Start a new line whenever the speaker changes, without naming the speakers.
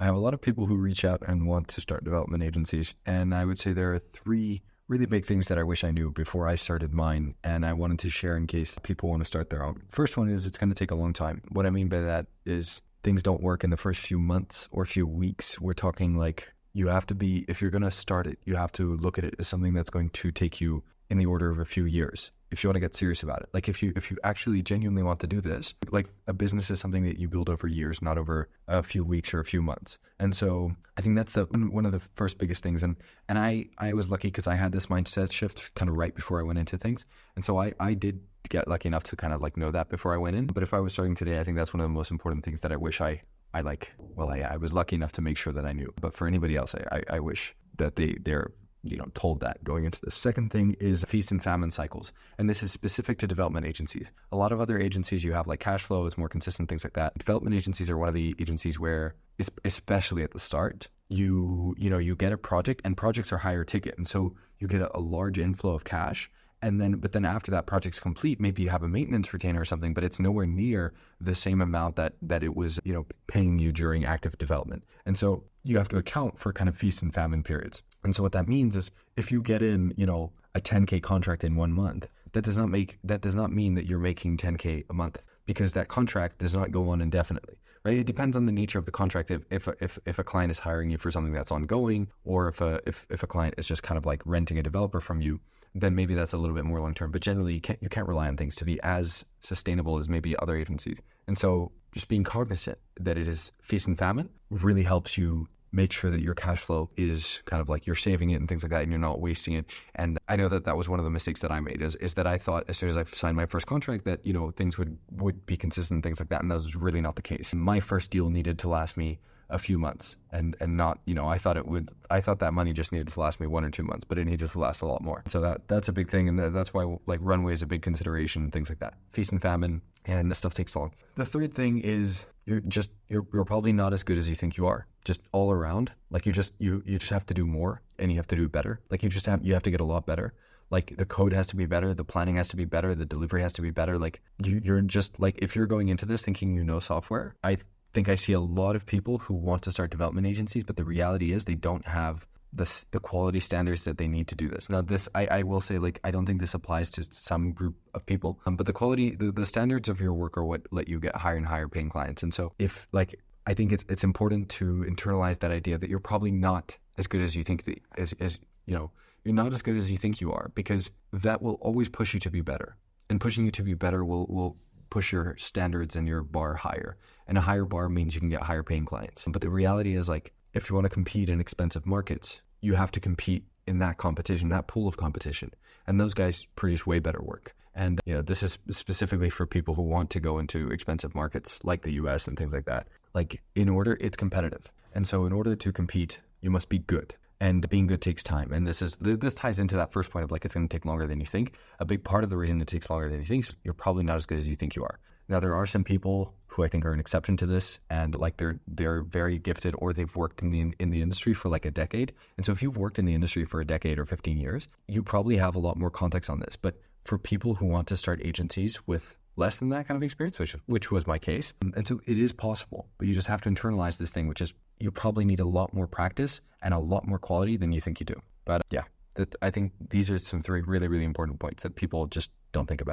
I have a lot of people who reach out and want to start development agencies, and I would say there are three really big things that I wish I knew before I started mine, and I wanted to share in case people want to start their own. First one is it's going to take a long time. What I mean by that is things don't work in the first few months or few weeks. We're talking like you have to be, if you're going to start it, you have to look at it as something that's going to take you in the order of a few years. If you want to get serious about it, like if you actually genuinely want to do this, like a business is something that you build over years, not over a few weeks or a few months. And so I think that's one of the first biggest things. And I was lucky because I had this mindset shift kind of right before I went into things. And so I did get lucky enough to kind of like know that before I went in. But if I was starting today, I think that's one of the most important things that I wish I was lucky enough to make sure that I knew. But for anybody else, I wish that they're told that going into the second thing is feast and famine cycles. And this is specific to development agencies. A lot of other agencies, you have like cash flow, it's more consistent, things like that. Development agencies are one of the agencies where, especially at the start, you get a project, and projects are higher ticket. And so you get a large inflow of cash. But then after that project's complete, maybe you have a maintenance retainer or something, but it's nowhere near the same amount that it was, paying you during active development. And so you have to account for kind of feast and famine periods. And so what that means is if you get in, a 10K contract in 1 month, that does not mean that you're making 10K a month, because that contract does not go on indefinitely, right? It depends on the nature of the contract. If a client is hiring you for something that's ongoing, or if a client is just kind of like renting a developer from you, then maybe that's a little bit more long term. But generally, you can't rely on things to be as sustainable as maybe other agencies. And so just being cognizant that it is feast and famine really helps you make sure that your cash flow is kind of like you're saving it and things like that, and you're not wasting it. And I know that was one of the mistakes that I made is that I thought as soon as I signed my first contract that, things would be consistent and things like that. And that was really not the case. My first deal needed to last me a few months and not, I thought that money just needed to last me 1 or 2 months, but it needed to last a lot more. So that's a big thing. And that's why like runway is a big consideration and things like that. Feast and famine, and that stuff takes long. The third thing is you're probably not as good as you think you are, just all around. Like you just have to do more, and you have to do better. Like you have to get a lot better. Like the code has to be better, the planning has to be better, the delivery has to be better. Like you're just like, if you're going into this thinking software, I think I see a lot of people who want to start development agencies, but the reality is they don't have the quality standards that they need to do this. Now this, I will say, like, I don't think this applies to some group of people, but the quality, the standards of your work are what let you get higher and higher paying clients. And so I think it's important to internalize that idea that you're probably not as good as you think, you're not as good as you think you are, because that will always push you to be better, and pushing you to be better will push your standards and your bar higher, and a higher bar means you can get higher paying clients. But the reality is, like, if you want to compete in expensive markets, you have to compete in that competition, that pool of competition, and those guys produce way better work. And this is specifically for people who want to go into expensive markets like the US and things like that. Like, it's competitive, and so in order to compete, you must be good. And being good takes time. And this ties into that first point of like, it's going to take longer than you think. A big part of the reason it takes longer than you think is you're probably not as good as you think you are. Now, there are some people who I think are an exception to this, and like they're very gifted, or they've worked in the industry for like a decade. And so if you've worked in the industry for a decade or 15 years, you probably have a lot more context on this. But for people who want to start agencies with less than that kind of experience, which was my case, and so it is possible, but you just have to internalize this thing, which is you probably need a lot more practice and a lot more quality than you think you do. But I think these are some 3 really, really important points that people just don't think about.